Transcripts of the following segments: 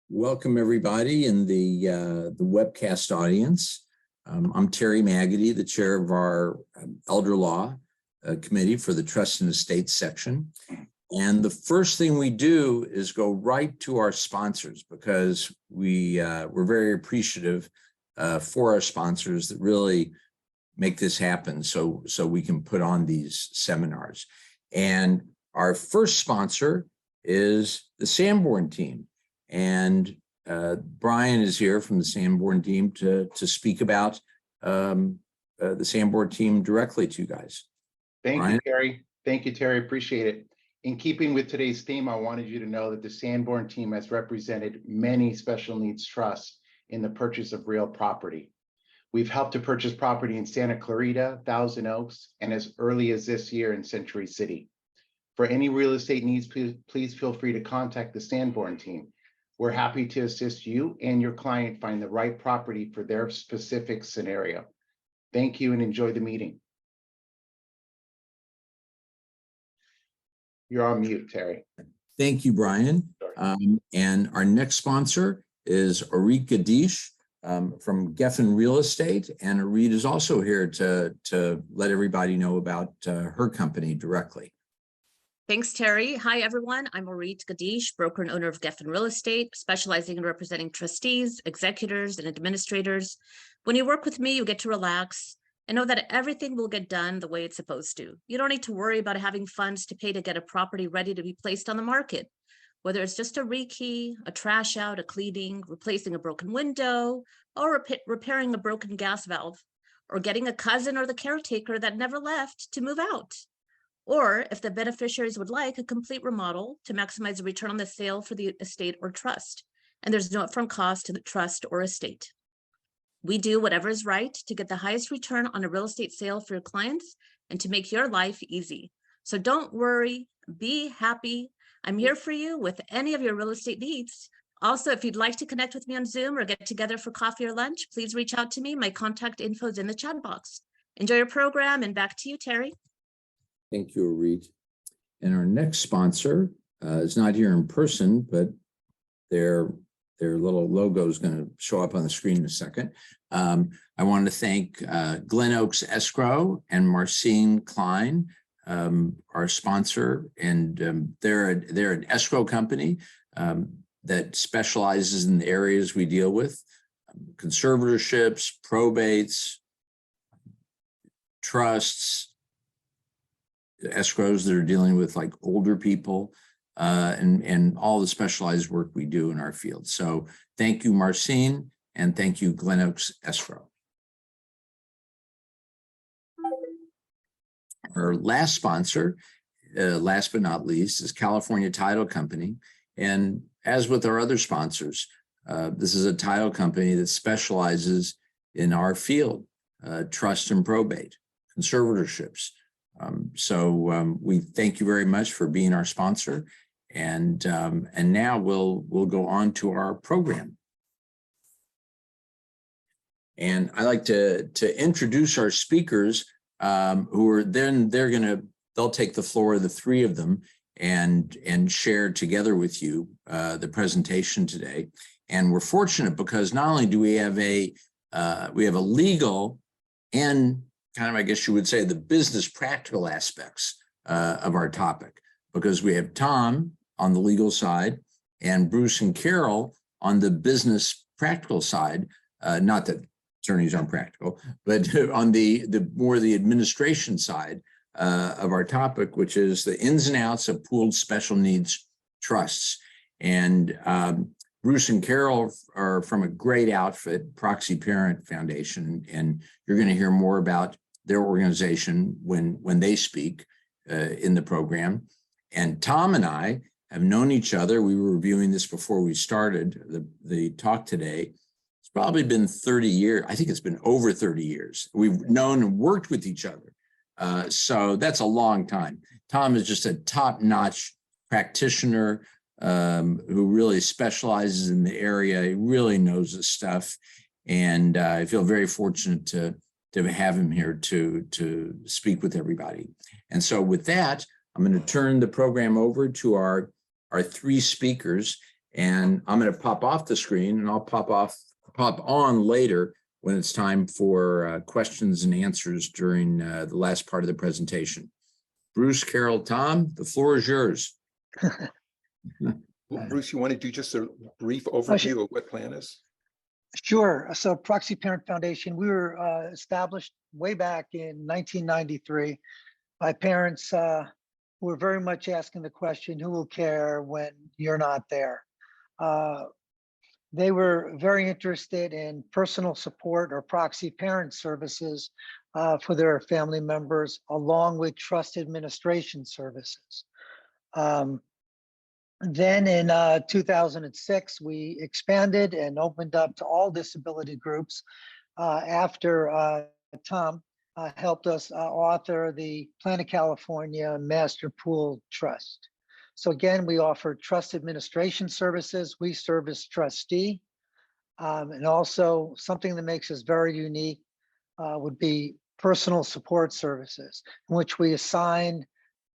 Welcome everybody in the webcast audience. I'm Terry Maggedy, the chair of our Elder Law Committee for the Trust and Estates section. And the first thing we do is go right to our sponsors because we're very appreciative for our sponsors that really make this happen so we can put on these seminars. And our first sponsor is the Sanborn team. And Brian is here from the Sanborn team to speak about the Sanborn team directly to you guys. Thank you, Terry. Thank you, Terry. Appreciate it. In keeping with today's theme, I wanted you to know that the Sanborn team has represented many special needs trusts in the purchase of real property. We've helped to purchase property in Santa Clarita, Thousand Oaks, and as early as this year in Century City. For any real estate needs, please feel free to contact the Sanborn team. We're happy to assist you and your client find the right property for their specific scenario. Thank you and enjoy the meeting. You're on mute, Terry. Thank you, Brian. And our next sponsor is Orit Gadish from Geffen Real Estate. And Orit is also here to let everybody know about her company directly. Thanks, Terry. Hi, everyone. I'm Orit Gadish, broker and owner of Geffen Real Estate, specializing in representing trustees, executors, and administrators. When you work with me, you get to relax and know that everything will get done the way it's supposed to. You don't need to worry about having funds to pay to get a property ready to be placed on the market. Whether it's just a rekey, a trash out, a cleaning, replacing a broken window, or repairing a broken gas valve, or getting a cousin or the caretaker that never left to move out. Or if the beneficiaries would like a complete remodel to maximize the return on the sale for the estate or trust, and there's no upfront cost to the trust or estate. We do whatever is right to get the highest return on a real estate sale for your clients and to make your life easy. So don't worry, be happy. I'm here for you with any of your real estate needs. Also, if you'd like to connect with me on Zoom or get together for coffee or lunch, please reach out to me. My contact info is in the chat box. Enjoy your program, and back to you, Terry. Thank you, Orit. And our next sponsor is not here in person, but their little logo is going to show up on the screen in a second. I want to thank Glen Oaks Escrow and Marcine Klein, our sponsor, and they're an escrow company that specializes in the areas we deal with: conservatorships, probates, trusts, escrows that are dealing with like older people, and all the specialized work we do in our field. So thank you, Marcine, and thank you, Glen Oaks Escrow. Our last sponsor, last but not least, is California Title Company. And as with our other sponsors, this is a title company that specializes in our field, trust and probate, conservatorships. So we thank you very much for being our sponsor, and now we'll go on to our program. And I'd like to introduce our speakers, who are they'll take the floor, the three of them, and share together with you the presentation today. And we're fortunate because not only do we have a legal and kind of, I guess you would say, the business practical aspects of our topic, because we have Tom on the legal side and Bruce and Carol on the business practical side. Not that attorneys aren't practical, but on the more the administration side of our topic, which is the ins and outs of pooled special needs trusts. And Bruce and Carol are from a great outfit, Proxy Parent Foundation, and you're going to hear more about their organization when they speak in the program. And Tom and I have known each other. We were reviewing this before we started the talk today. It's probably been 30 years. I think it's been over 30 years. We've known and worked with each other. So that's a long time. Tom is just a top-notch practitioner who really specializes in the area. He really knows his stuff. And I feel very fortunate to have him here to speak with everybody. And so with that, I'm going to turn the program over to our three speakers. And I'm going to pop off the screen, and I'll pop on later when it's time for questions and answers during the last part of the presentation. Bruce, Carol, Tom, the floor is yours. Bruce, you want to do just a brief overview of what plan is? Sure. So Proxy Parent Foundation, we were established way back in 1993 by parents who were very much asking the question, who will care when you're not there? They were very interested in personal support or proxy parent services for their family members, along with trust administration services. Then in 2006, we expanded and opened up to all disability groups after Tom helped us author the Plan of California Master Pool Trust. So again, we offer trust administration services. We serve as trustee. And also something that makes us very unique would be personal support services, in which we assign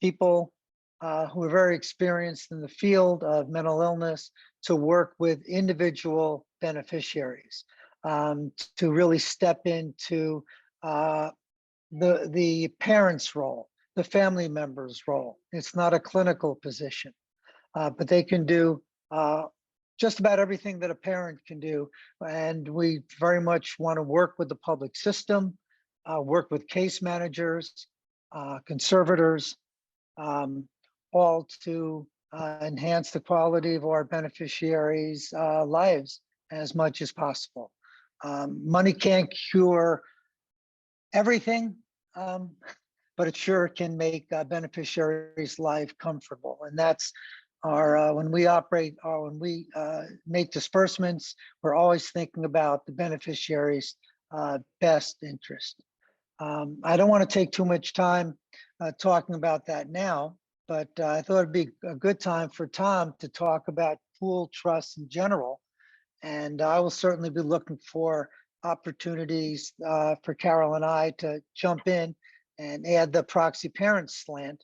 people who are very experienced in the field of mental illness to work with individual beneficiaries to really step into the parent's role, the family member's role. It's not a clinical position, but they can do just about everything that a parent can do. And we very much want to work with the public system, work with case managers, conservators, all to enhance the quality of our beneficiaries' lives as much as possible. Money can't cure everything, but it sure can make beneficiaries' life comfortable. And that's our, when we operate or when we make disbursements, we're always thinking about the beneficiaries' best interest. I don't want to take too much time talking about that now, but I thought it'd be a good time for Tom to talk about pool trusts in general. And I will certainly be looking for opportunities for Carol and I to jump in and add the proxy parent slant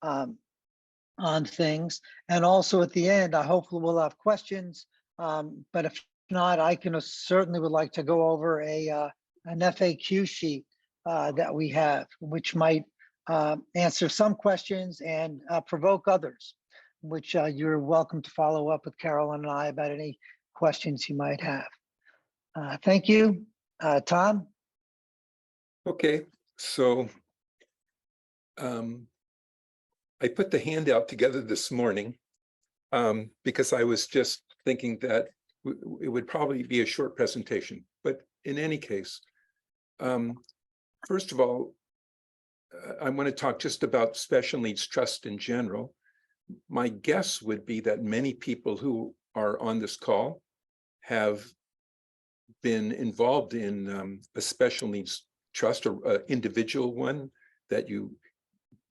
on things. And also at the end, I hopefully will have questions. But if not, I can certainly would like to go over an FAQ sheet that we have, which might answer some questions and provoke others, which you're welcome to follow up with Carolyn and I about any questions you might have. Thank you. Tom? Okay, so I put the handout together this morning because I was just thinking that it would probably be a short presentation. But in any case, first of all, I want to talk just about special needs trust in general. My guess would be that many people who are on this call have been involved in a special needs trust or individual one that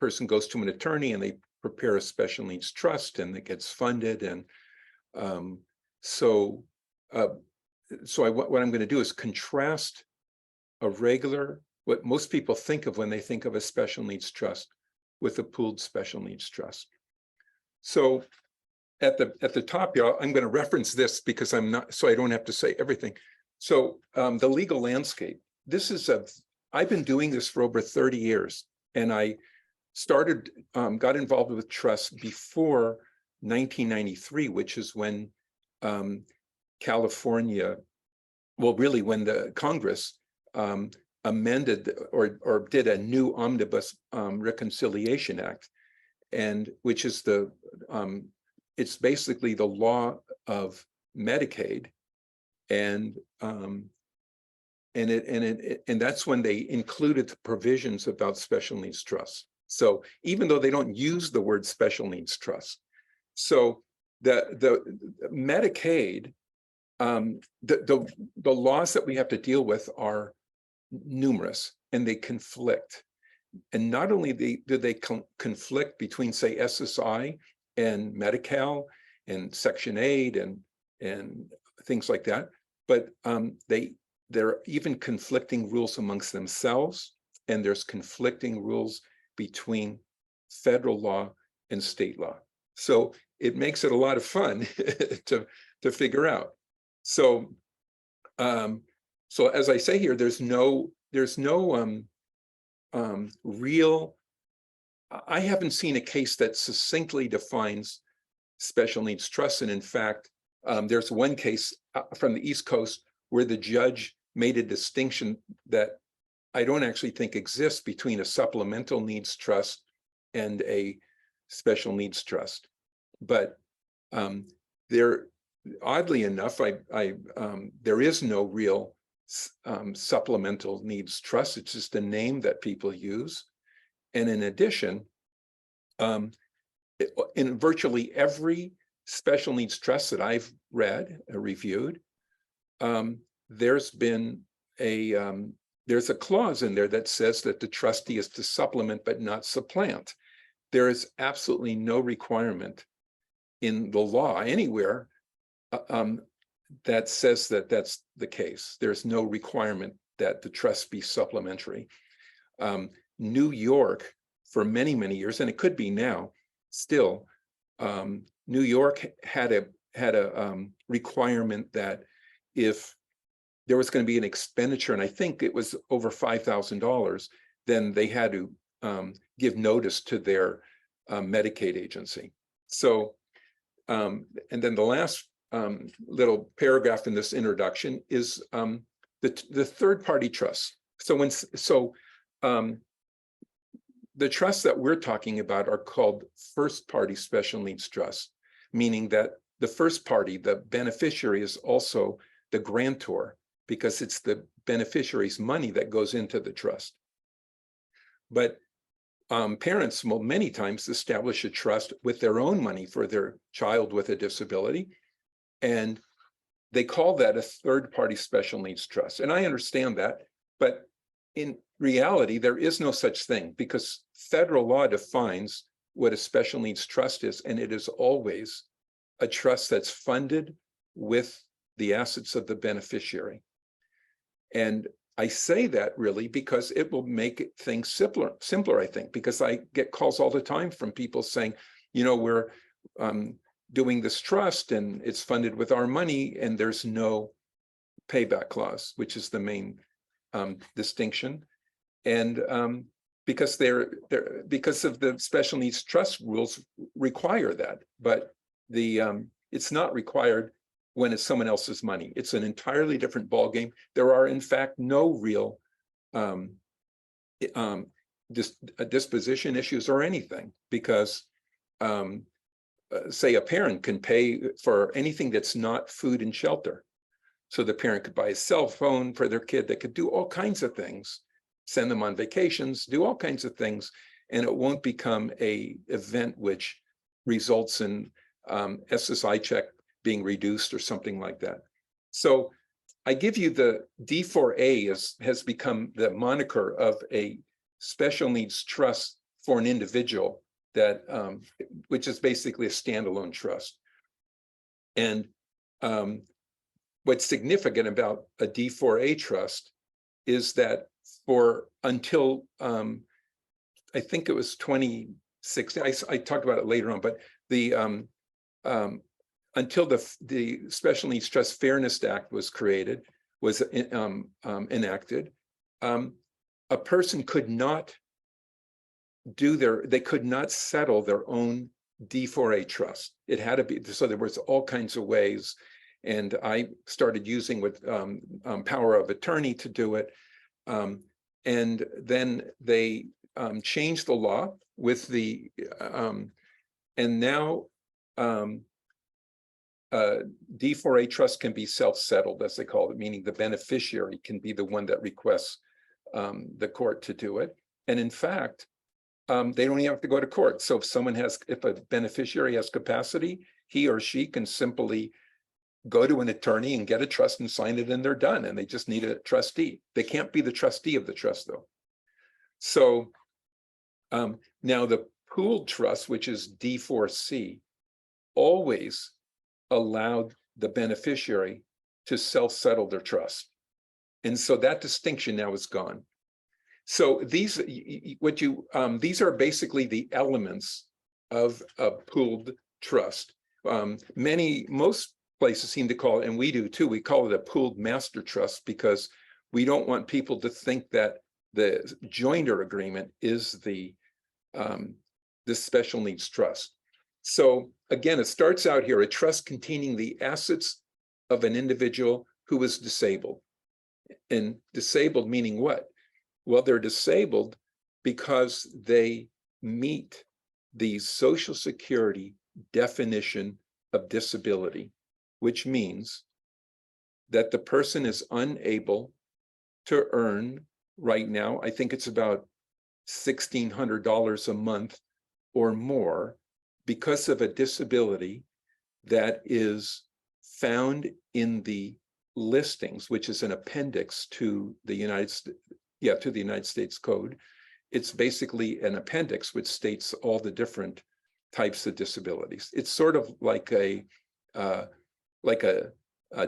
person goes to an attorney and they prepare a special needs trust and it gets funded. And what I'm going to do is contrast a regular, what most people think of when they think of a special needs trust with a pooled special needs trust. So at the top here, I'm going to reference this because so I don't have to say everything. So the legal landscape, I've been doing this for over 30 years, and I got involved with trusts before 1993, which is when California, well, really when the Congress amended or did a new Omnibus Reconciliation Act, and which is it's basically the law of Medicaid, and that's when they included the provisions about special needs trusts. So even though they don't use the word special needs trust, so the Medicaid, the laws that we have to deal with are numerous and they conflict. And not only do they conflict between, say, SSI and Medi-Cal and Section 8 and things like that, but there are even conflicting rules amongst themselves, and there's conflicting rules between federal law and state law. So it makes it a lot of fun to figure out. So, so as I say here, there's no real, I haven't seen a case that succinctly defines special needs trusts. And in fact, there's one case from the East Coast where the judge made a distinction that I don't actually think exists between a supplemental needs trust and a special needs trust. But there, oddly enough, there is no real supplemental needs trust. It's just a name that people use. And in addition, in virtually every special needs trust that I've read or reviewed, there's been there's a clause in there that says that the trustee is to supplement but not supplant. There is absolutely no requirement in the law anywhere that says that that's the case. There's no requirement that the trust be supplementary. New York, for many, many years, and it could be now still, New York had a requirement that if there was going to be an expenditure, and I think it was over $5,000, then they had to give notice to their Medicaid agency. So, and then the last little paragraph in this introduction is the third-party trust. So the trusts that we're talking about are called first-party special needs trusts, meaning that the first party, the beneficiary, is also the grantor, because it's the beneficiary's money that goes into the trust. But parents will many times establish a trust with their own money for their child with a disability, and they call that a third-party special needs trust. And I understand that, but in reality, there is no such thing, because federal law defines what a special needs trust is, and it is always a trust that's funded with the assets of the beneficiary. And I say that really because it will make things simpler, I think, because I get calls all the time from people saying, you know, we're doing this trust and it's funded with our money and there's no payback clause, which is the main distinction. And because because of the special needs trust rules require that, but it's not required when it's someone else's money. It's an entirely different ballgame. There are, in fact, no real disposition issues or anything, because say a parent can pay for anything that's not food and shelter. So the parent could buy a cell phone for their kid. They could do all kinds of things, send them on vacations, do all kinds of things, and it won't become an event which results in SSI check being reduced or something like that. So I give you the D4A has become the moniker of a special needs trust for an individual that which is basically a standalone trust. And what's significant about a D4A trust is that for until I think it was 2016, I talked about it later on, but the until the Special Needs Trust Fairness Act was enacted, a person could not they could not settle their own D4A trust. It had to be, so there was all kinds of ways, and I started using with power of attorney to do it. And then they changed the law with the, and now D4A trust can be self-settled, as they call it, meaning the beneficiary can be the one that requests the court to do it. And in fact, they don't even have to go to court. So if a beneficiary has capacity, he or she can simply go to an attorney and get a trust and sign it, and they're done. And they just need a trustee. They can't be the trustee of the trust, though. So now the pooled trust, which is D4C, always allowed the beneficiary to self-settle their trust. And so that distinction now is gone. So these are basically the elements of a pooled trust. Most places seem to call it, and we do too, we call it a pooled master trust because we don't want people to think that the joinder agreement is the special needs trust. So again, it starts out here, a trust containing the assets of an individual who is disabled. And disabled meaning what? Well, they're disabled because they meet the Social Security definition of disability, which means that the person is unable to earn right now, I think it's about $1,600 a month or more because of a disability that is found in the listings, which is an appendix to the United States Code. It's basically an appendix which states all the different types of disabilities. It's sort of like a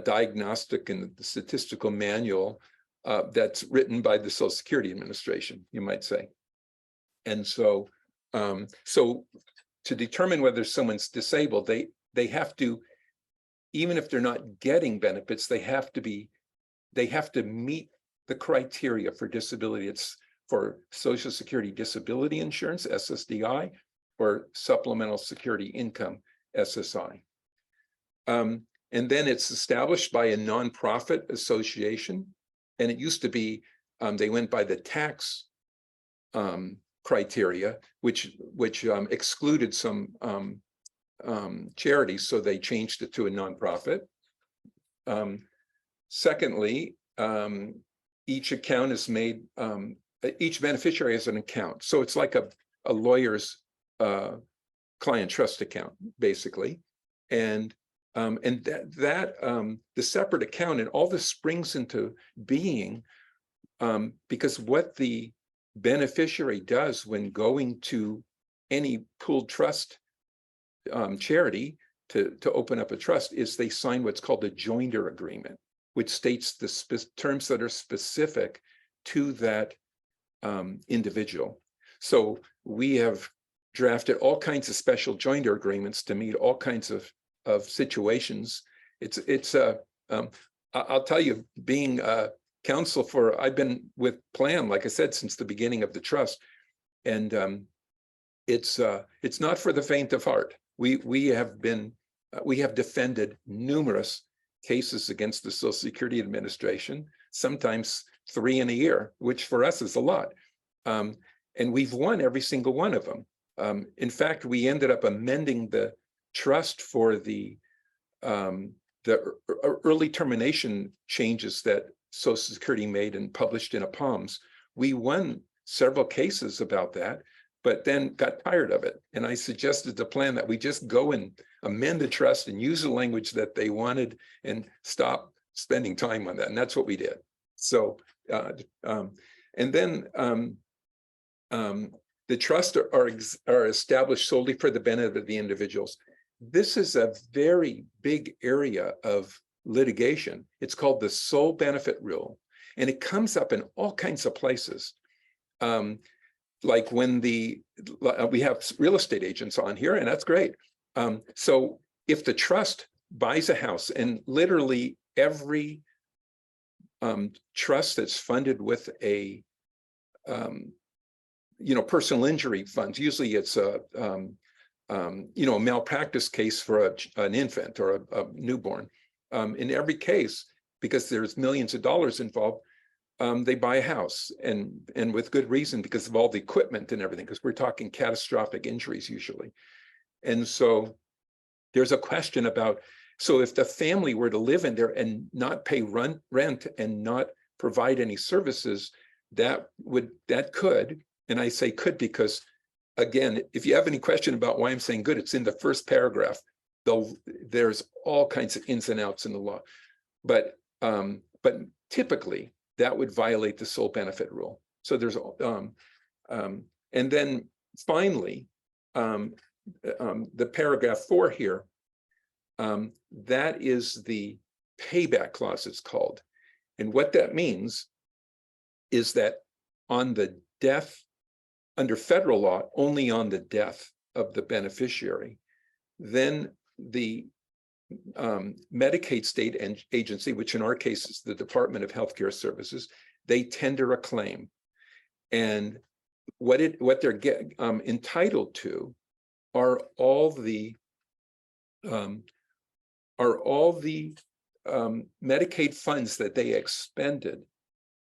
diagnostic and statistical manual that's written by the Social Security Administration, you might say. And so, to determine whether someone's disabled, they have to, even if they're not getting benefits, they have to meet the criteria for disability. It's for Social Security Disability Insurance, SSDI, or Supplemental Security Income, SSI. And then it's established by a nonprofit association. And it used to be, they went by the tax criteria, which excluded some charities, so they changed it to a nonprofit. Secondly, each account is made, each beneficiary has an account. So it's like a lawyer's client trust account, basically. And the separate account, and all this springs into being because what the beneficiary does when going to any pooled trust charity to open up a trust is they sign what's called a joinder agreement, which states the terms that are specific to that individual. So we have drafted all kinds of special joinder agreements to meet all kinds of situations. I'll tell you, being counsel I've been with Plan, like I said, since the beginning of the trust, and it's not for the faint of heart. We have defended numerous cases against the Social Security Administration, sometimes 3 in a year, which for us is a lot, and we've won every single one of them. In fact, we ended up amending the trust for the early termination changes that Social Security made and published in a POMS. We won several cases about that, but then got tired of it. And I suggested the plan that we just go and amend the trust and use the language that they wanted and stop spending time on that. And that's what we did. So, and then the trusts are established solely for the benefit of the individuals. This is a very big area of litigation. It's called the sole benefit rule, and it comes up in all kinds of places. Like when we have real estate agents on here, and that's great. So if the trust buys a house, and literally every trust that's funded with a personal injury funds, usually it's a malpractice case for an infant or a newborn. In every case, because there's millions of dollars involved, they buy a house, and with good reason, because of all the equipment and everything, because we're talking catastrophic injuries usually. And so there's a question about, so if the family were to live in there and not pay rent and not provide any services, that could, and I say could because, again, if you have any question about why I'm saying good, it's in the first paragraph. Though there's all kinds of ins and outs in the law, but typically that would violate the sole benefit rule. So there's and then finally the paragraph 4 here, that is the payback clause, it's called, and what that means is that on the death, under federal law, only on the death of the beneficiary, then the Medicaid state agency, which in our case is the Department of Healthcare Services, they tender a claim, and what they're entitled to are all the Medicaid funds that they expended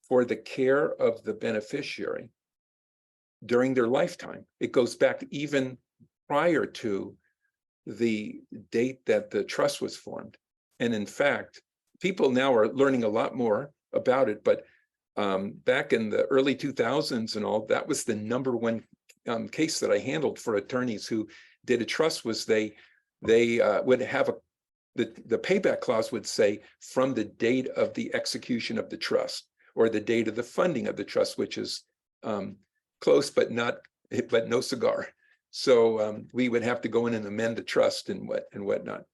for the care of the beneficiary during their lifetime. It goes back even prior to the date that the trust was formed. And in fact, people now are learning a lot more about it, but back in the early 2000s and all, that was the number one case that I handled for attorneys who did a trust. Was they would have the payback clause would say from the date of the execution of the trust, or the date of the funding of the trust, which is close but no cigar. So we would have to go in and amend the trust and whatnot.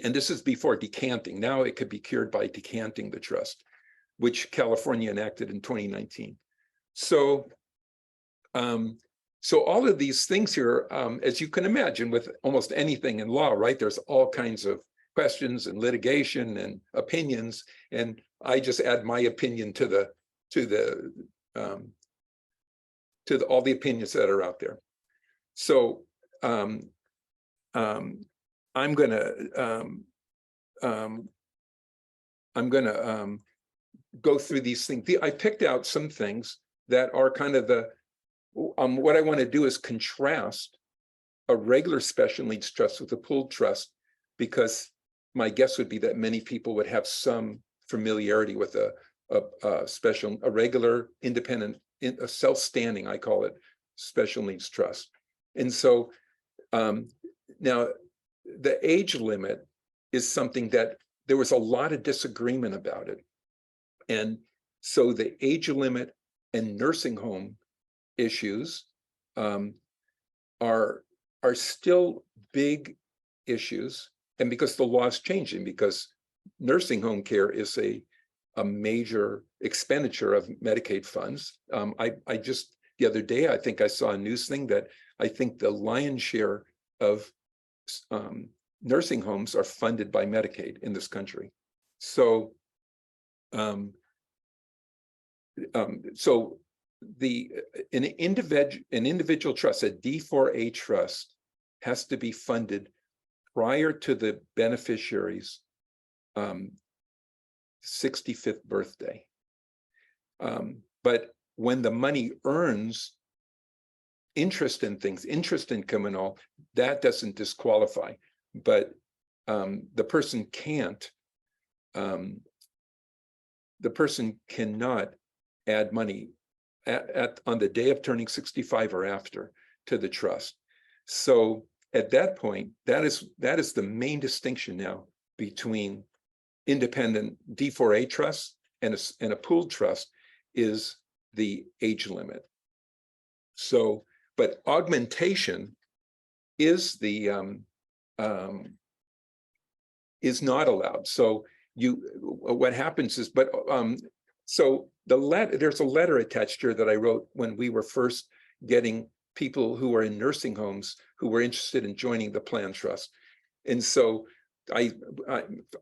And this is before decanting. Now it could be cured by decanting the trust, which California enacted in 2019. So so all of these things here, as you can imagine, with almost anything in law, right? There's all kinds of questions and litigation and opinions, and I just add my opinion to all the opinions that are out there. So I'm gonna go through these things. I picked out some things that are kind of the what I want to do is contrast a regular special needs trust with a pooled trust, because my guess would be that many people would have some familiarity with a regular independent, a self-standing, I call it, special needs trust. And so now the age limit is something that there was a lot of disagreement about it. And so the age limit and nursing home issues are still big issues. And because the law is changing, because nursing home care is a major expenditure of Medicaid funds. I just, the other day, I think I saw a news thing that I think the lion's share of nursing homes are funded by Medicaid in this country. So, an individual trust, a D4A trust, has to be funded prior to the beneficiary's 65th birthday. But when the money earns interest in things, interest income and all, that doesn't disqualify. But the person cannot add money on the day of turning 65 or after to the trust. So at that point, that is the main distinction now between independent D4A trusts and a pooled trust, is the age limit. So, but augmentation is is not allowed. So what happens is, so there's a letter attached here that I wrote when we were first getting people who were in nursing homes who were interested in joining the plan trust. And so I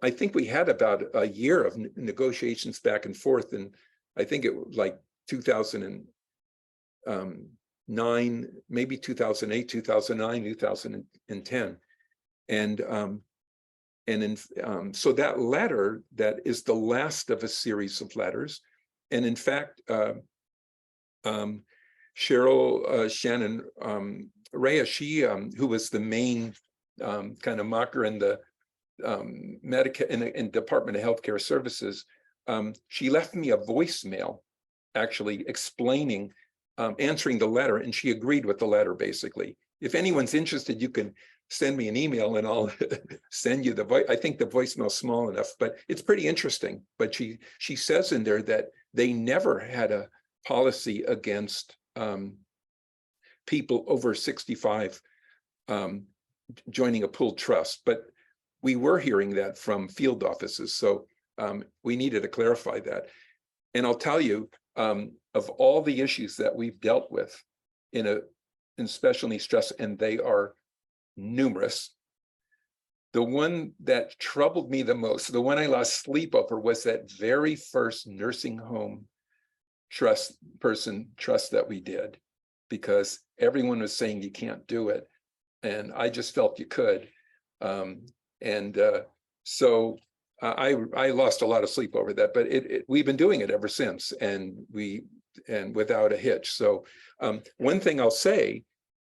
think we had about a year of negotiations back and forth, and I think it was like 2009, maybe 2008, 2009, 2010. So that letter, that is the last of a series of letters. And in fact, Cheryl Shannon Reyes, she who was the main kind of mocker in the in Department of Healthcare Services, she left me a voicemail actually explaining, answering the letter, and she agreed with the letter basically. If anyone's interested, you can send me an email and I'll send you the voice. I think the voicemail's small enough, but it's pretty interesting. But she says in there that they never had a policy against people over 65 joining a pooled trust, but we were hearing that from field offices. So we needed to clarify that. And I'll tell you, of all the issues that we've dealt with in special needs trust, and they are numerous. The one that troubled me the most, the one I lost sleep over, was that very first nursing home trust that we did, because everyone was saying you can't do it. And I just felt you could. So I lost a lot of sleep over that, but we've been doing it ever since, and without a hitch. So one thing I'll say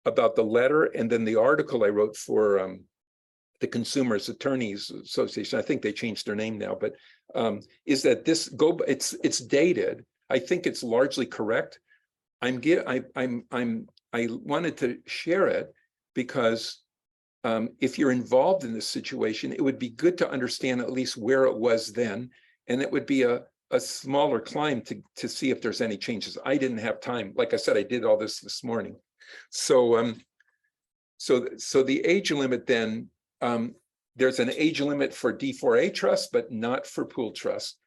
about the letter and then the article I wrote for the Consumers Attorneys Association, I think they changed their name now, but is that it's dated. I think it's largely correct. I wanted to share it because if you're involved in this situation, it would be good to understand at least where it was then, and it would be a smaller climb to see if there's any changes. I didn't have time. Like I said, I did all this morning. So the age limit then, there's an age limit for D4A trust, but not for pool trust.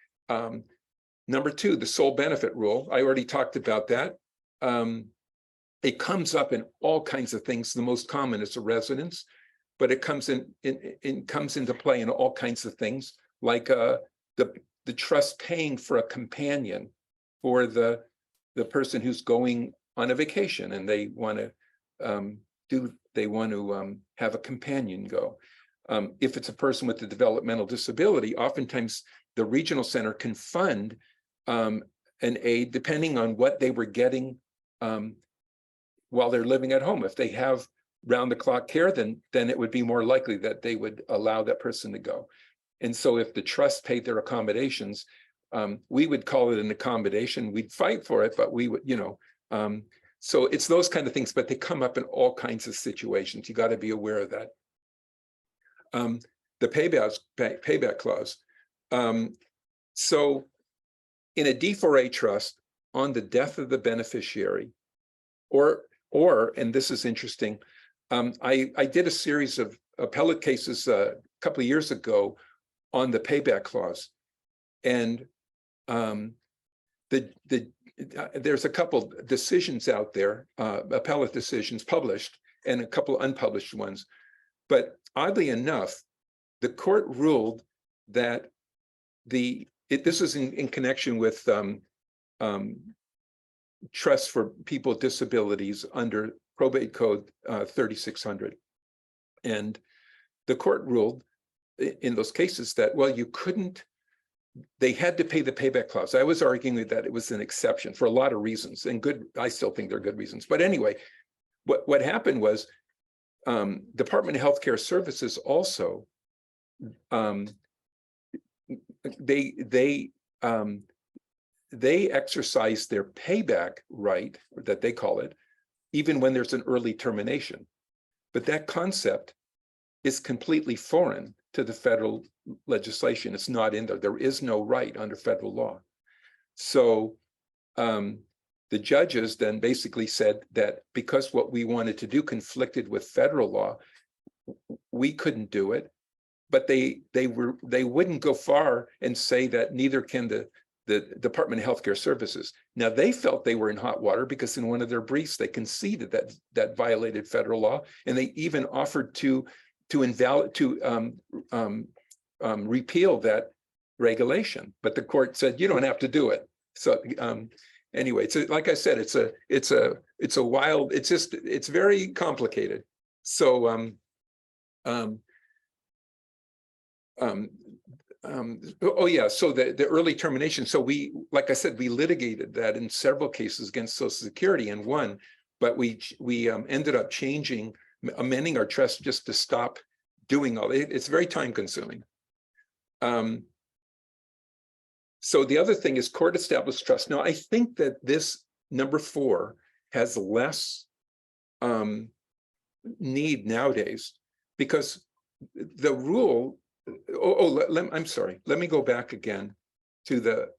Number two, the sole benefit rule. I already talked about that. It comes up in all kinds of things. The most common is a residence, but it comes into play in all kinds of things, like the trust paying for a companion for the person who's going on a vacation, and they want to have a companion go. If it's a person with a developmental disability, oftentimes the regional center can fund an aid depending on what they were getting while they're living at home. If they have round-the-clock care, then it would be more likely that they would allow that person to go. And so if the trust paid their accommodations, we would call it an accommodation. We'd fight for it, but we would, so it's those kind of things, but they come up in all kinds of situations. You got to be aware of that. The payback clause. So in a D4A trust, on the death of the beneficiary, or and this is interesting, I did a series of appellate cases a couple of years ago on the payback clause, and there's a couple decisions out there, appellate decisions published, and a couple unpublished ones. But oddly enough, the court ruled that this is in connection with trusts for people with disabilities under Probate Code 3600. And the court ruled in those cases that, well, they had to pay the payback clause. I was arguing that it was an exception for a lot of reasons, and I still think they're good reasons. But anyway, what happened was Department of Healthcare Services also, they exercise their payback right, that they call it, even when there's an early termination. But that concept is completely foreign to the federal legislation. It's not in there. There is no right under federal law. So the judges then basically said that because what we wanted to do conflicted with federal law, we couldn't do it. But they wouldn't go far and say that neither can the Department of Healthcare Services. Now, they felt they were in hot water because in one of their briefs they conceded that violated federal law, and they even offered to repeal that regulation. But the court said you don't have to do it. So anyway, like I said, it's a wild. It's very complicated. So oh yeah, so the early termination. So like I said, we litigated that in several cases against Social Security and won, but we ended up amending our trust just to stop doing all it. It's very time consuming. So the other thing is court established trust. Now I think that this number 4 has less need nowadays because the rule. I'm sorry. Let me go back again to the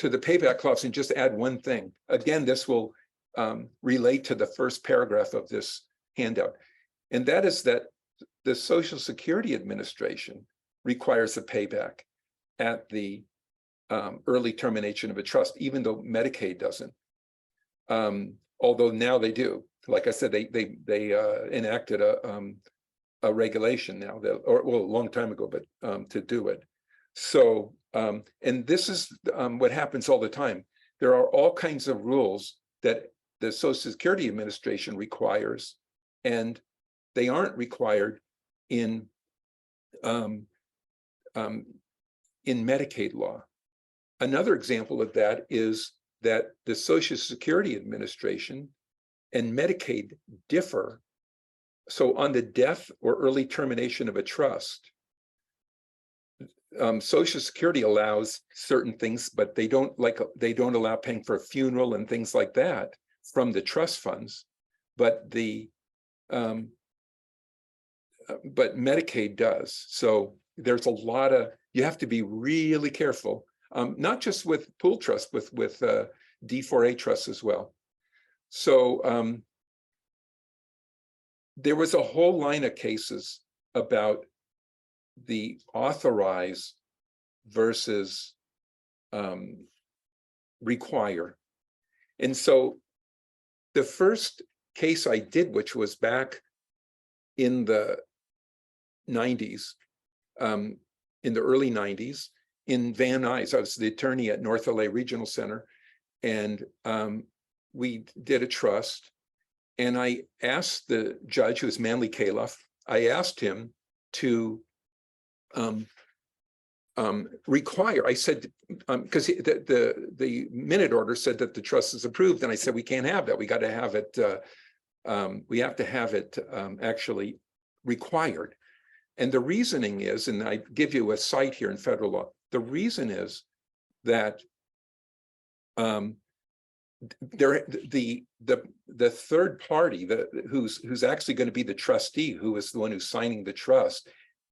payback clause and just add one thing. Again, this will relate to the first paragraph of this handout, and that is that the Social Security Administration requires a payback at the early termination of a trust, even though Medicaid doesn't. although now they do. Like I said, they enacted a regulation now that, or well, a long time ago, but to do it. So, and this is what happens all the time. There are all kinds of rules that the Social Security Administration requires, and they aren't required in Medicaid law. Another example of that is that the Social Security Administration and Medicaid differ. So on the death or early termination of a trust, Social Security allows certain things, but they don't allow paying for a funeral and things like that from the trust funds. But but Medicaid does. So there's a lot of, you have to be really careful, not just with pool trust, with D4A trusts as well. So there was a whole line of cases about the authorize versus require. And so the first case I did, which was back in the 90s, in the early 90s, in Van Nuys, I was the attorney at North LA Regional Center, and we did a trust. And I asked the judge, who was Manly Califf, I asked him to require, I said, because the minute order said that the trust is approved, and I said, we can't have that. We got to have it, we have to have it actually required. And the reasoning is, and I give you a cite here in federal law, the reason is that the third party who's actually going to be the trustee, who is the one who's signing the trust,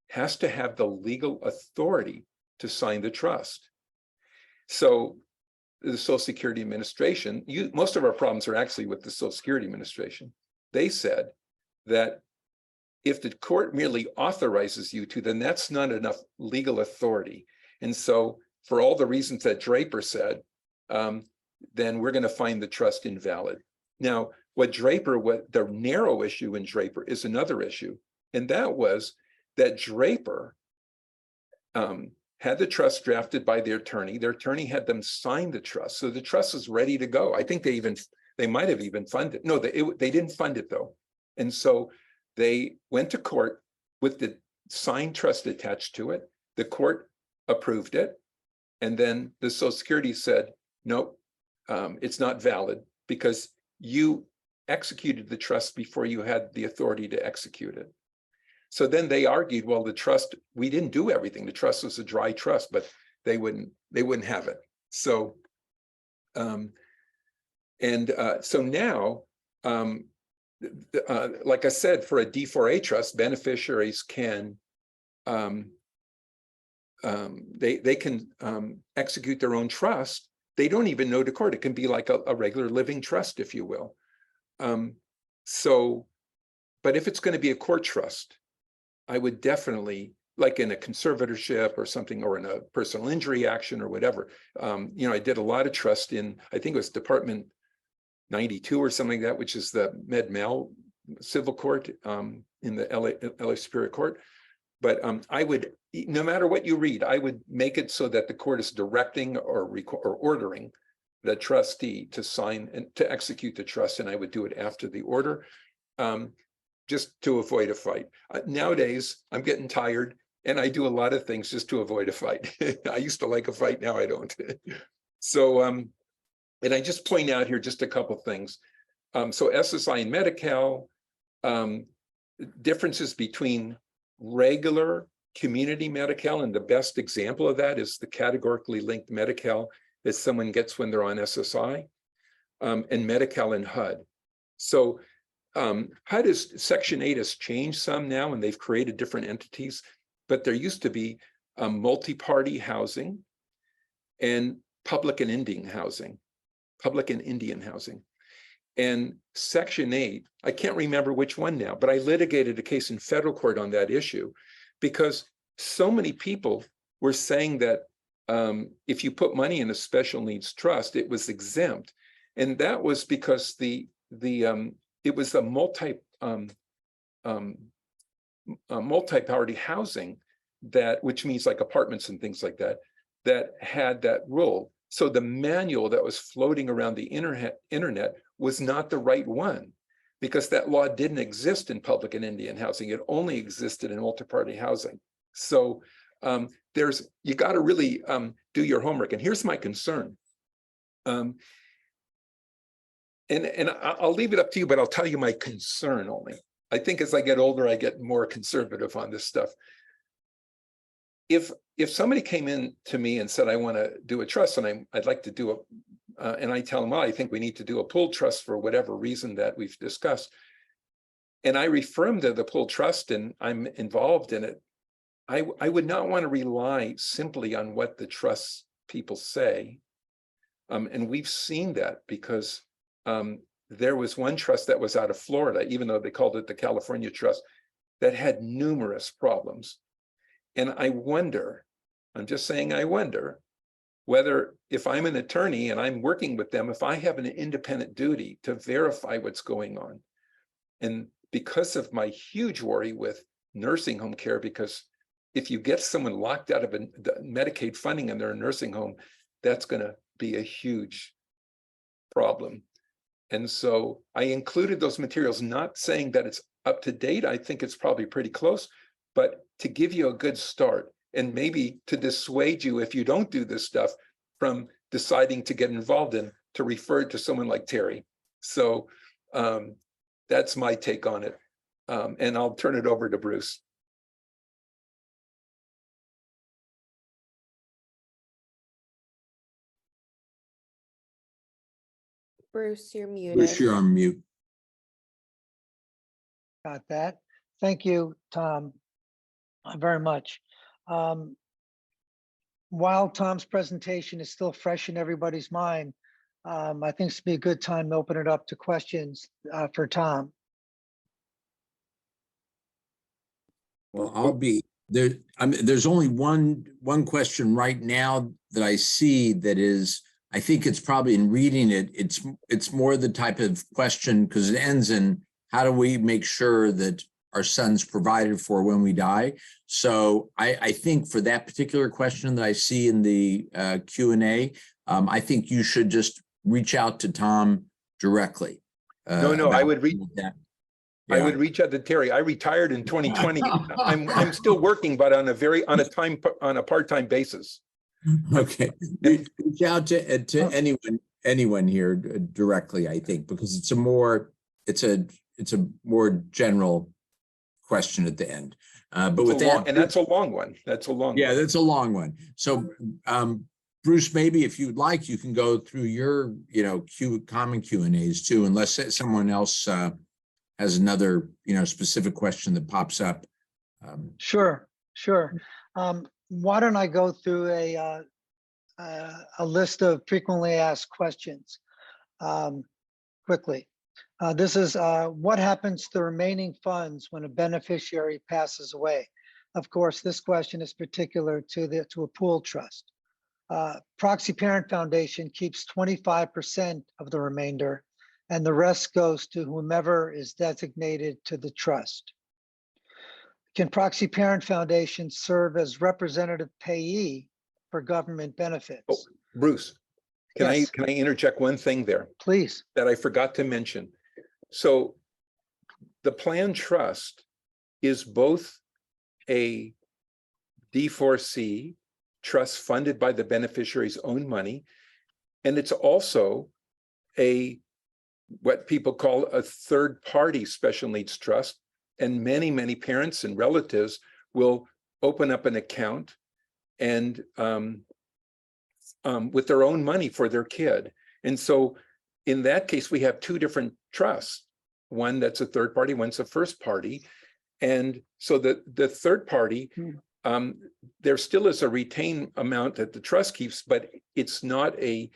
has to have the legal authority to sign the trust. So the Social Security Administration, most of our problems are actually with the Social Security Administration. They said that if the court merely authorizes you to, then that's not enough legal authority. And so for all the reasons that Draper said, then we're going to find the trust invalid. Now, what the narrow issue in Draper is another issue. And that was that Draper had the trust drafted by their attorney. Their attorney had them sign the trust. So the trust is ready to go. I think they might have even funded. No, they didn't fund it though. And so they went to court with the signed trust attached to it. The court approved it. And then the Social Security said, nope, it's not valid because you executed the trust before you had the authority to execute it. So then they argued, well, the trust, we didn't do everything. The trust was a dry trust, but they wouldn't have it. So, so now, like I said, for a D4A trust, beneficiaries can, they can execute their own trust. They don't even know to court. It can be like a regular living trust, if you will. But if it's going to be a court trust, I would definitely, like in a conservatorship or something, or in a personal injury action or whatever. I did a lot of trust in, I think it was Department 92 or something like that, which is the Med-Mal civil court in the LA Superior Court. But I would, no matter what you read, I would make it so that the court is directing or ordering the trustee to sign and to execute the trust, and I would do it after the order, just to avoid a fight. Nowadays, I'm getting tired, and I do a lot of things just to avoid a fight. I used to like a fight, now I don't. So, and I just point out here just a couple things. So SSI and Medi-Cal, differences between regular community Medi-Cal, and the best example of that is the categorically linked Medi-Cal that someone gets when they're on SSI, and Medi-Cal and HUD. So HUD is, Section 8 has changed some now, and they've created different entities, but there used to be multi-party housing and public and Indian housing. And Section 8, I can't remember which one now, but I litigated a case in federal court on that issue because so many people were saying that if you put money in a special needs trust, it was exempt. And that was because the it was a multi-party housing that, which means like apartments and things like that, that had that rule. So the manual that was floating around the internet was not the right one, because that law didn't exist in public and Indian housing. It only existed in multi-party housing. So you got to really do your homework. And here's my concern. And I'll leave it up to you, but I'll tell you my concern only. I think as I get older, I get more conservative on this stuff. If somebody came in to me and said, I want to do a trust and I'd like to do and I tell them, well, I think we need to do a pooled trust for whatever reason that we've discussed. And I refer them to the pooled trust and I'm involved in it. I would not want to rely simply on what the trust people say. And we've seen that because there was one trust that was out of Florida, even though they called it the California Trust, that had numerous problems. And I wonder, I'm just saying, I wonder whether if I'm an attorney and I'm working with them, if I have an independent duty to verify what's going on. And because of my huge worry with nursing home care, because if you get someone locked out of the Medicaid funding and they're in a nursing home, that's going to be a huge problem. And so I included those materials, not saying that it's up to date. I think it's probably pretty close, but to give you a good start and maybe to dissuade you, if you don't do this stuff, from deciding to get involved in, to refer to someone like Terry. So that's my take on it. And I'll turn it over to Bruce. Bruce, you're muted. Bruce, you're on mute. Got that. Thank you, Tom, very much. While Tom's presentation is still fresh in everybody's mind, I think this would be a good time to open it up to questions for Tom. Well, I'll be there. There's only one question right now that I see that is, I think it's probably in reading it, it's more the type of question, because it ends in, how do we make sure that our son's provided for when we die? So I think for that particular question that I see in the Q&A, I think you should just reach out to Tom directly. No, I would reach that. I Yeah. would reach out to Terry. I retired in 2020. I'm still working, but on a part-time basis. Okay, reach out to anyone here directly, I think, because it's a more general question at the end. But with that, and that's a long one. That's a long yeah, one. that's a long one. So Bruce, maybe if you'd like, you can go through your common Q&As too, unless someone else has another specific question that pops up. Sure. Why don't I go through a list of frequently asked questions quickly. This is what happens to the remaining funds when a beneficiary passes away? Of course, this question is particular to a pool trust. Proxy Parent Foundation keeps 25% of the remainder, and the rest goes to whomever is designated to the trust. Can Proxy Parent Foundation serve as representative payee for government benefits? Oh, Bruce, can I interject one thing there? Please. That I forgot to mention. So the planned trust is both a D4C trust funded by the beneficiary's own money, and it's also what people call a third-party special needs trust. And many parents and relatives will open up an account and with their own money for their kid. And so in that case, we have two different trusts, one that's a third party, one's a first party. And so the third party, there still is a retained amount that the trust keeps, but it's not a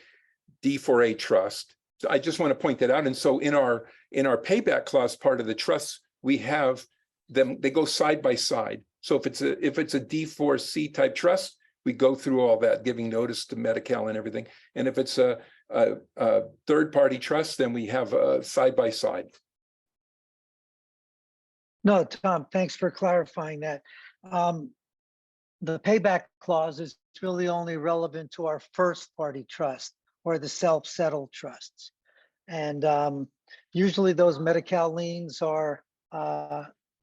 D4A trust. So I just want to point that out. And so in our payback clause part of the trust, we have them, they go side by side. So if it's a D4C type trust, we go through all that, giving notice to Medi-Cal and everything. And if it's a third-party trust, then we have a side-by-side. No, Tom, thanks for clarifying that. The payback clause is really only relevant to our first party trust or the self-settled trusts. And usually those Medi-Cal liens are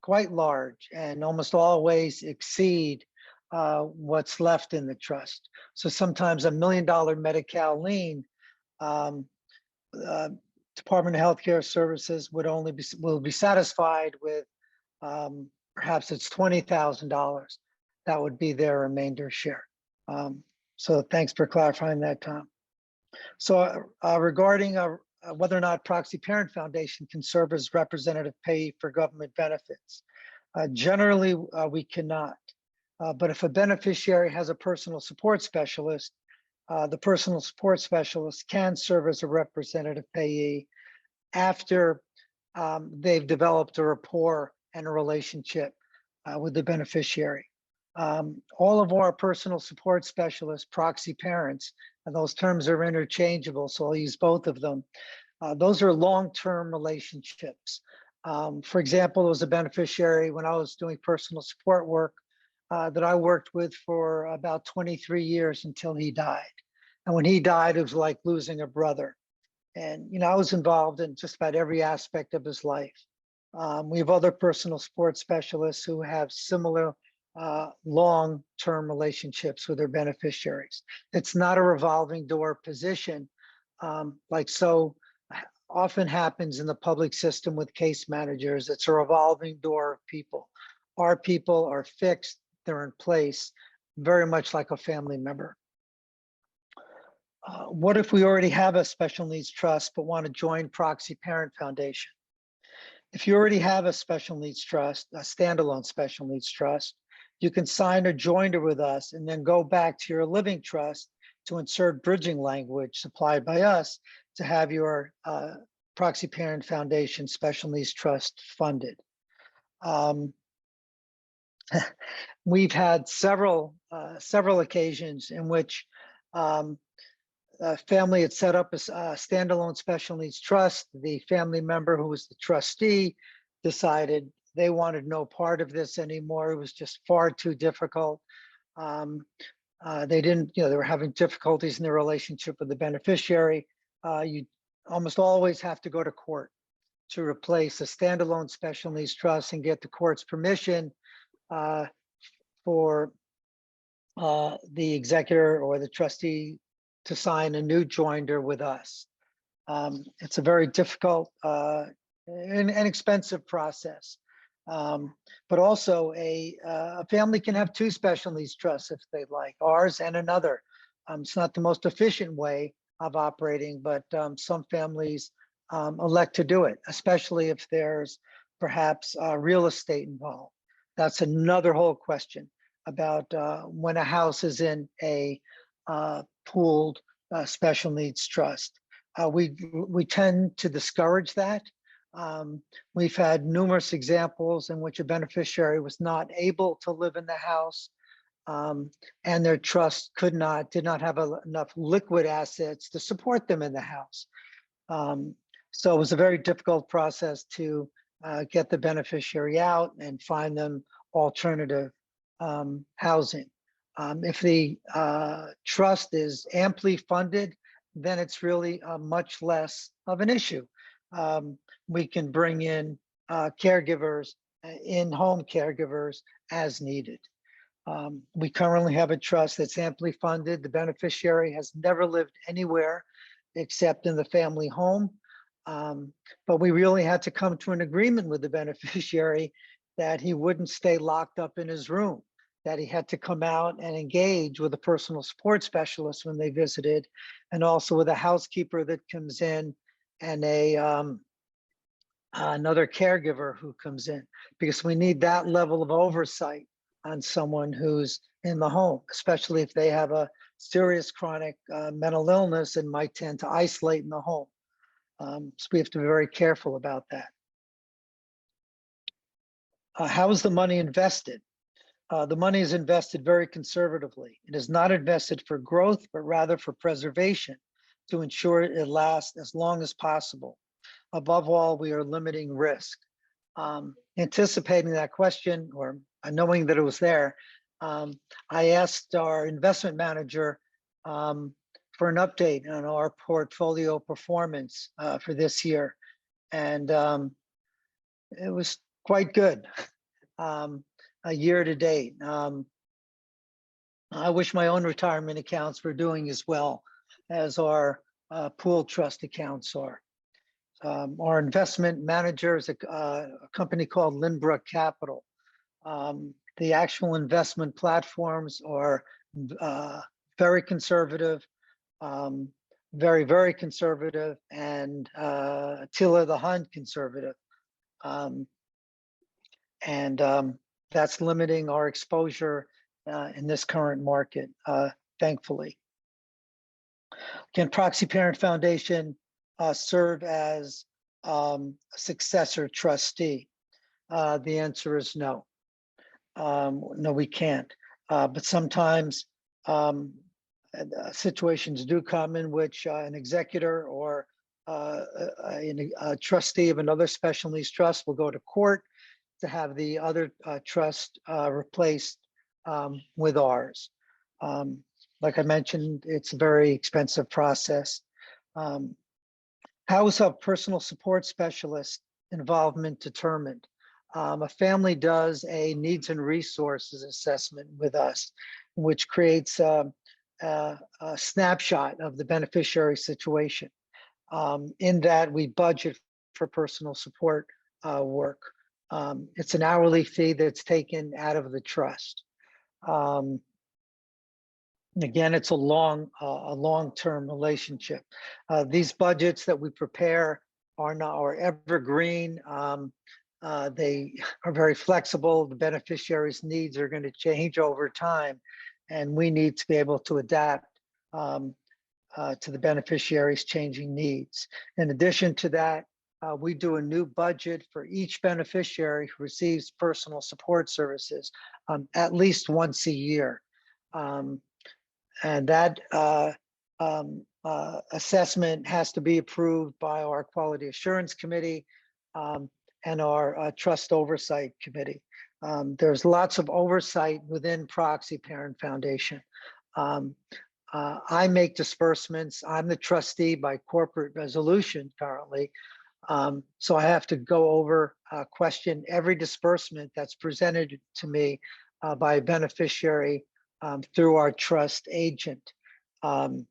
quite large and almost always exceed what's left in the trust. So sometimes $1 million Medi-Cal lien, Department of Healthcare Services will be satisfied with perhaps it's $20,000. That would be their remainder share. So thanks for clarifying that, Tom. So regarding whether or not Proxy Parent Foundation can serve as representative payee for government benefits, generally we cannot. But if a beneficiary has a personal support specialist, the personal support specialist can serve as a representative payee after they've developed a rapport and a relationship with the beneficiary. All of our personal support specialists, proxy parents, and those terms are interchangeable, so I'll use both of them. Those are long-term relationships. For example, there was a beneficiary when I was doing personal support work that I worked with for about 23 years until he died. And when he died, it was like losing a brother. And, you know, I was involved in just about every aspect of his life. We have other personal support specialists who have similar long-term relationships with their beneficiaries. It's not a revolving door position like so often happens in the public system with case managers. It's a revolving door of people. Our people are fixed, they're in place, very much like a family member. What if we already have a special needs trust but want to join Proxy Parent Foundation? If you already have a special needs trust, a standalone special needs trust, you can sign a joinder with us and then go back to your living trust to insert bridging language supplied by us to have your Proxy Parent Foundation special needs trust funded. We've had several occasions in which a family had set up a standalone special needs trust. The family member who was the trustee decided they wanted no part of this anymore. It was just far too difficult. They didn't, you know, they were having difficulties in their relationship with the beneficiary. You almost always have to go to court to replace a standalone special needs trust and get the court's permission for the executor or the trustee to sign a new joinder with us. It's a very difficult and expensive process. But also a family can have two special needs trusts if they like, ours and another. It's not the most efficient way of operating, but some families elect to do it, especially if there's perhaps real estate involved. That's another whole question about when a house is in a pooled special needs trust. We tend to discourage that. We've had numerous examples in which a beneficiary was not able to live in the house and their trust did not have enough liquid assets to support them in the house. So it was a very difficult process to get the beneficiary out and find them alternative housing. If the trust is amply funded, then it's really much less of an issue. We can bring in caregivers, in-home caregivers as needed. We currently have a trust that's amply funded. The beneficiary has never lived anywhere except in the family home. But we really had to come to an agreement with the beneficiary that he wouldn't stay locked up in his room, that he had to come out and engage with a personal support specialist when they visited, and also with a housekeeper that comes in and another caregiver who comes in, because we need that level of oversight on someone who's in the home, especially if they have a serious chronic mental illness and might tend to isolate in the home. So we have to be very careful about that. How is the money invested? The money is invested very conservatively. It is not invested for growth, but rather for preservation to ensure it lasts as long as possible. Above all, we are limiting risk. Anticipating that question, or knowing that it was there, I asked our investment manager for an update on our portfolio performance for this year. And it was quite good. A year to date. I wish my own retirement accounts were doing as well as our pool trust accounts are. Our investment manager is a company called Lindbrook Capital. The actual investment platforms are very conservative, very, very conservative, and Attila the Hun conservative. That's limiting our exposure in this current market, thankfully. Can Proxy Parent Foundation serve as a successor trustee? The answer is no. No, we can't. But sometimes situations do come in which an executor or a trustee of another special needs trust will go to court to have the other trust replaced with ours. Like I mentioned, it's a very expensive process. How is a personal support specialist involvement determined? A family does a needs and resources assessment with us, which creates a snapshot of the beneficiary situation. In that, we budget for personal support work. It's an hourly fee that's taken out of the trust. Again, it's a long-term relationship. These budgets that we prepare are evergreen. They are very flexible. The beneficiaries' needs are going to change over time, and we need to be able to adapt to the beneficiaries' changing needs. In addition to that, we do a new budget for each beneficiary who receives personal support services at least once a year. And that assessment has to be approved by our Quality Assurance Committee and our Trust Oversight Committee. There's lots of oversight within Proxy Parent Foundation. I make disbursements. I'm the trustee by corporate resolution currently. So I have to go over, question every disbursement that's presented to me by a beneficiary through our trust agent. And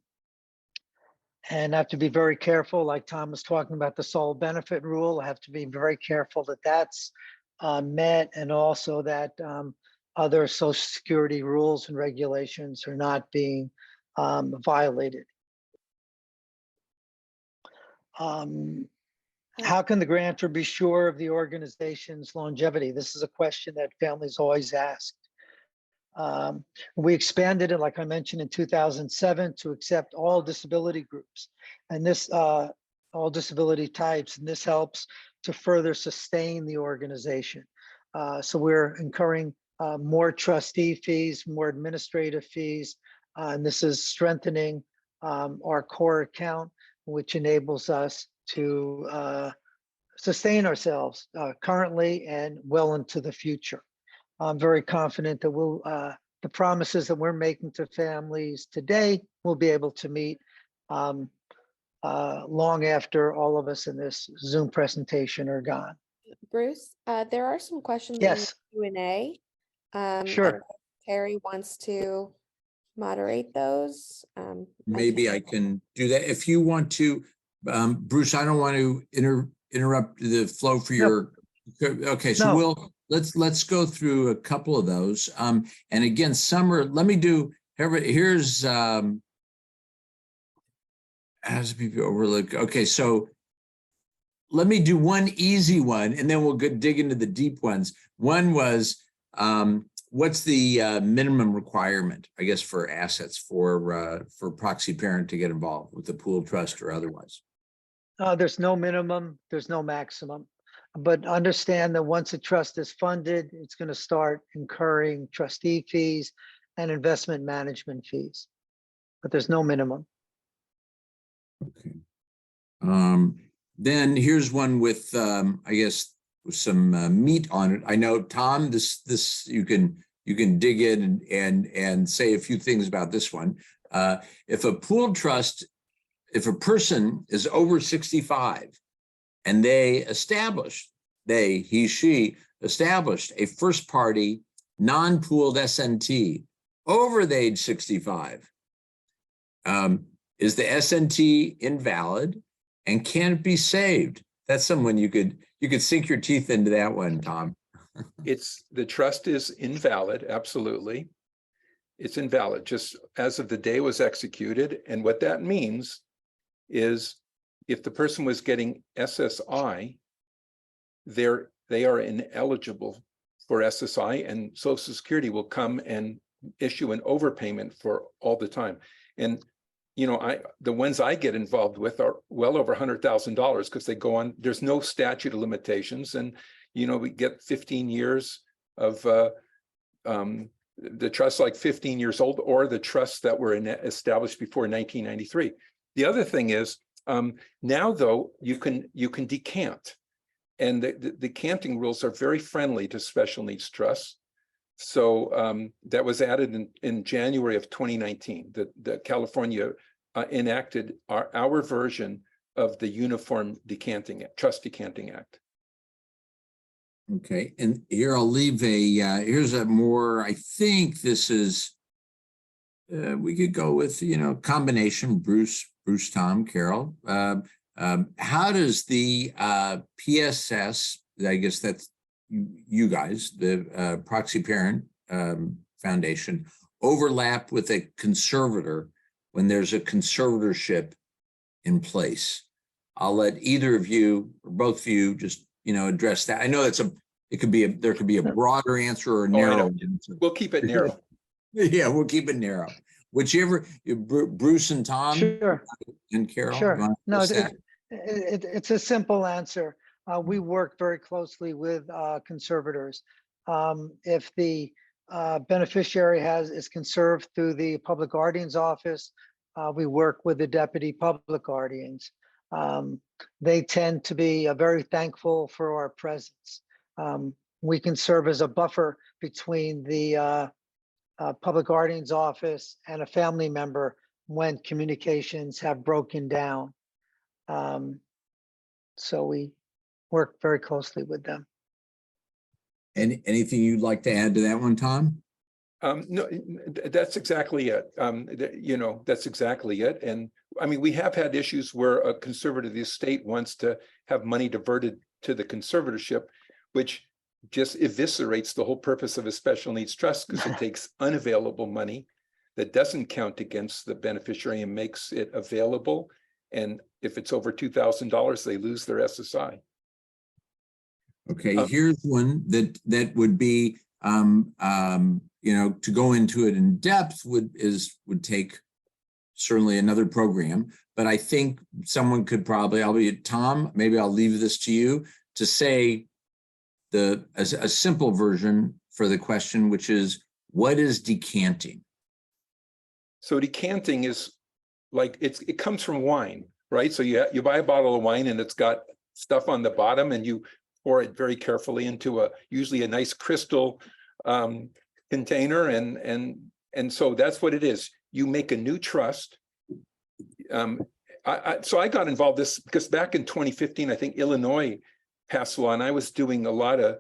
I have to be very careful, like Tom was talking about the sole benefit rule. I have to be very careful that that's met, and also that other Social Security rules and regulations are not being violated. How can the grantor be sure of the organization's longevity? This is a question that families always ask. We expanded it, like I mentioned, in 2007 to accept all disability groups and this all disability types, and this helps to further sustain the organization. So we're incurring more trustee fees, more administrative fees, and this is strengthening our core account, which enables us to sustain ourselves currently and well into the future. I'm very confident that we'll, the promises that we're making to families today, we'll be able to meet long after all of us in this Zoom presentation are gone. Bruce, there are some questions Yes. in the Q&A. Sure. Terry wants to moderate those. Maybe I can do that. If you want to, Bruce, I don't want to interrupt the flow for your, okay, so No. let's go through a couple of those. And again, summer, let me do, here's, as people overlook, okay, so let me do one easy one, and then we'll dig into the deep ones. One was, what's the minimum requirement, I guess, for assets for Proxy Parent to get involved with the pool trust or otherwise? There's no minimum, there's no maximum. But understand that once a trust is funded, it's going to start incurring trustee fees and investment management fees. But there's no minimum. Okay. Then here's one with, I guess, with some meat on it. I know, Tom, this you can dig in and say a few things about this one. If a pooled trust, if a person is over 65 and he, she established a first party non-pooled SNT over the age 65, is the SNT invalid and can it be saved? That's someone you could sink your teeth into that one, Tom. The trust is invalid, absolutely. It's invalid, just as of the day it was executed. And what that means is if the person was getting SSI, they are ineligible for SSI, and Social Security will come and issue an overpayment for all the time. And you know, the ones I get involved with are well over $100,000 because they go on, there's no statute of limitations. And, you know, we get 15 years of the trust, like 15 years old, or the trusts that were established before 1993. The other thing is now, though, you can decant, and the decanting rules are very friendly to special needs trusts. So that was added in January of 2019. The California enacted our version of the Uniform Trust Decanting Act. Okay, and here I'll leave here's a more, I think this is, we could go with, you know, combination, Bruce, Tom, Carol. How does the PSS, I guess that's you guys, the Proxy Parent Foundation, overlap with a conservator when there's a conservatorship in place? I'll let either of you or both of you just, you know, address that. I know there could be a broader answer or a narrow answer. We'll keep it narrow. Yeah, we'll keep it narrow. Whichever, Bruce and Tom. Sure. And Carol. Sure. No, it's a simple answer. We work very closely with conservators. If the beneficiary is conserved through the public guardian's office, we work with the deputy public guardians. They tend to be very thankful for our presence. We can serve as a buffer between the public guardian's office and a family member when communications have broken down. So we work very closely with them. And anything you'd like to add to that one, Tom? No, that's exactly it. You know, that's exactly it. And I mean, we have had issues where a conservator of the estate wants to have money diverted to the conservatorship, which just eviscerates the whole purpose of a special needs trust, because it takes unavailable money that doesn't count against the beneficiary and makes it available. And if it's over $2,000, they lose their SSI. Okay, here's one that would be, you know, to go into it in depth would take certainly another program. But I think someone could probably, Tom, maybe I'll leave this to you to say a simple version for the question, which is, what is decanting? So decanting is like, it comes from wine, right? So you buy a bottle of wine and it's got stuff on the bottom, and you pour it very carefully into usually a nice crystal container, and so that's what it is. You make a new trust. So I got involved this because back in 2015, I think Illinois passed a law, and I was doing a lot of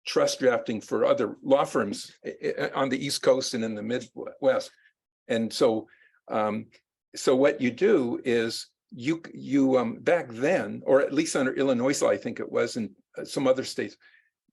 trust drafting for other law firms on the East Coast and in the Midwest. And so so what you do is you back then, or at least under Illinois law, I think it was, and some other states,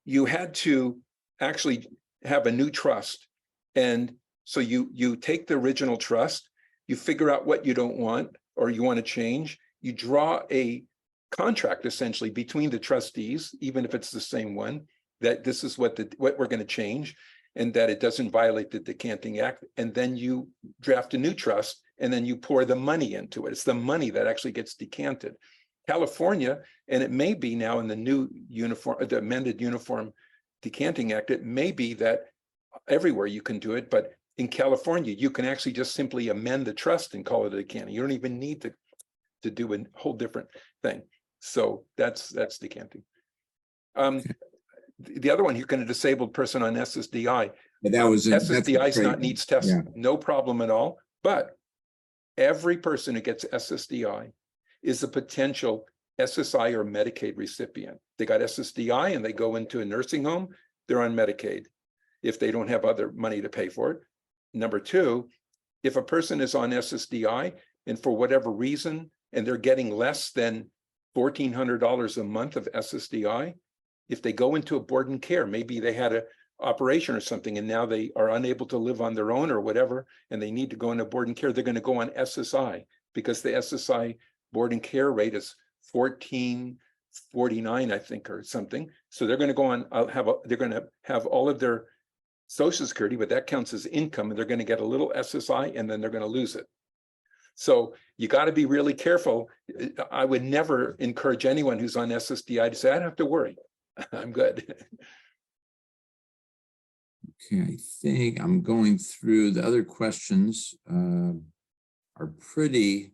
you had to actually have a new trust. And so you take the original trust, you figure out what you don't want or you want to change, you draw a contract essentially between the trustees, even if it's the same one, that this is what we're going to change, and that it doesn't violate the Decanting Act. And then you draft a new trust, and then you pour the money into it. It's the money that actually gets decanted. California, and it may be now in the new uniform, the amended Uniform Decanting Act, it may be that everywhere you can do it, but in California, you can actually just simply amend the trust and call it a decanting. You don't even need to do a whole different thing. So that's decanting. The other one, you're going to disabled person on SSDI. But that was SSDI is not needs test, Yeah. no problem at all. But every person who gets SSDI is a potential SSI or Medicaid recipient. They got SSDI and they go into a nursing home, they're on Medicaid if they don't have other money to pay for it. Number two, if a person is on SSDI and for whatever reason, and they're getting less than $1,400 a month of SSDI, if they go into a board and care, maybe they had a operation or something, and now they are unable to live on their own or whatever, and they need to go into board and care, they're going to go on SSI because the SSI board and care rate is $1,449, I think, or something. So they're going to go on, they're going to have all of their Social Security, but that counts as income, and they're going to get a little SSI, and then they're going to lose it. So you got to be really careful. I would never encourage anyone who's on SSDI to say, I don't have to worry. I'm good. Okay, I think I'm going through the other questions are pretty,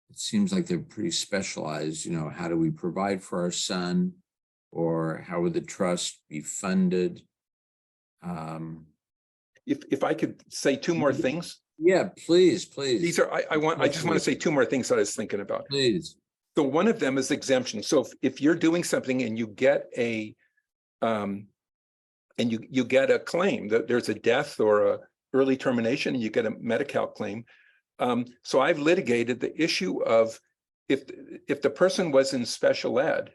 it seems like they're pretty specialized. You know, how do we provide for our son, or how would the trust be funded? If I could say two more things. Yeah, please. These are, I just want to say two more things that I was thinking about. Please. So one of them is exemption. So if you're doing something and you get a, and you get a claim that there's a death or a early termination, and you get a Medi-Cal claim. So I've litigated the issue of if the person was in special ed,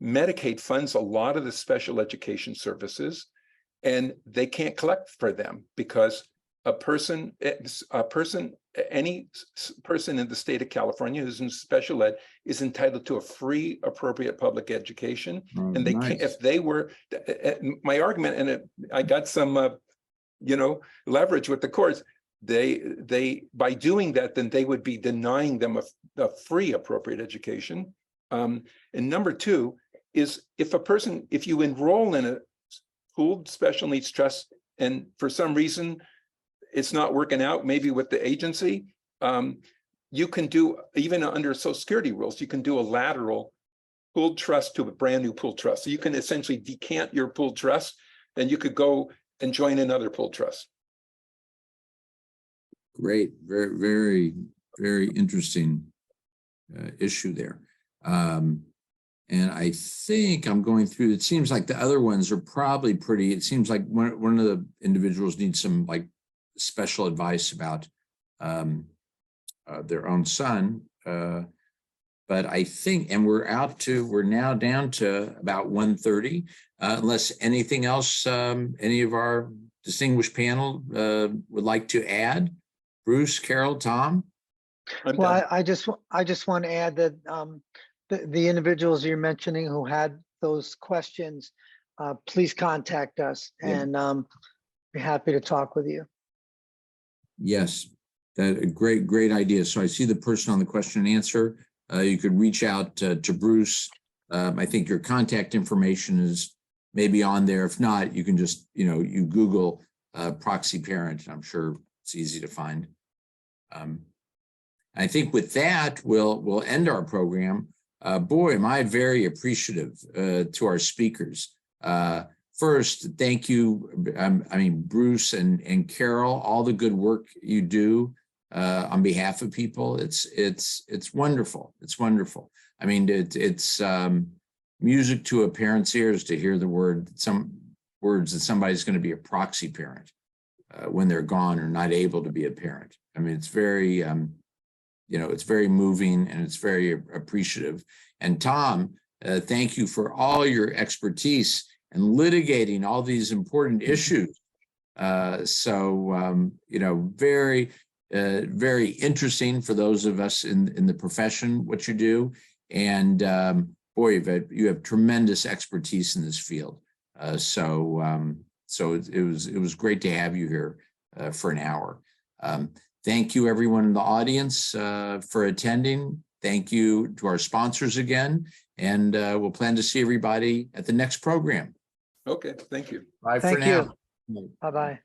Medicaid funds a lot of the special education services, and they can't collect for them because any person in the state of California who's in special ed is entitled to a free, appropriate public education. And they can't, if they were, my argument, and I got some, leverage with the courts. They by doing that, then they would be denying them a free, appropriate education. And number two is if you enroll in a pooled special needs trust, and for some reason it's not working out, maybe with the agency, you can do, even under Social Security rules, you can do a lateral pooled trust to a brand new pooled trust. So you can essentially decant your pooled trust, then you could go and join another pooled trust. Great, very, very, very interesting issue there. And I think I'm going through, it seems like the other ones are probably pretty, it seems like one of the individuals needs some like special advice about their own son. But I think, and we're now down to about 1:30, unless anything else any of our distinguished panel would like to add. Bruce, Carol, Tom? Well, I just want to add that the individuals you're mentioning who had those questions, please contact us, and be happy to talk with you. Yes, that a great idea. So I see the person on the question and answer. You could reach out to Bruce. I think your contact information is maybe on there. If not, you can just, you Google Proxy Parent. I'm sure it's easy to find. I think with that, we'll end our program. Boy, am I very appreciative to our speakers. First, thank you. Bruce and Carol, all the good work you do on behalf of people. It's wonderful. It's wonderful. I mean, it's music to a parent's ears to hear some words that somebody's going to be a proxy parent when they're gone or not able to be a parent. I mean, it's very, it's very moving, and it's very appreciative. And Tom, thank you for all your expertise and litigating all these important issues. Very, very interesting for those of us in the profession, what you do. And boy, you have tremendous expertise in this field. So it was great to have you here for an hour. Thank you, everyone in the audience, for attending. Thank you to our sponsors again, and we'll plan to see everybody at the next program. Okay, thank you. Bye for Thank now. you. Bye-bye.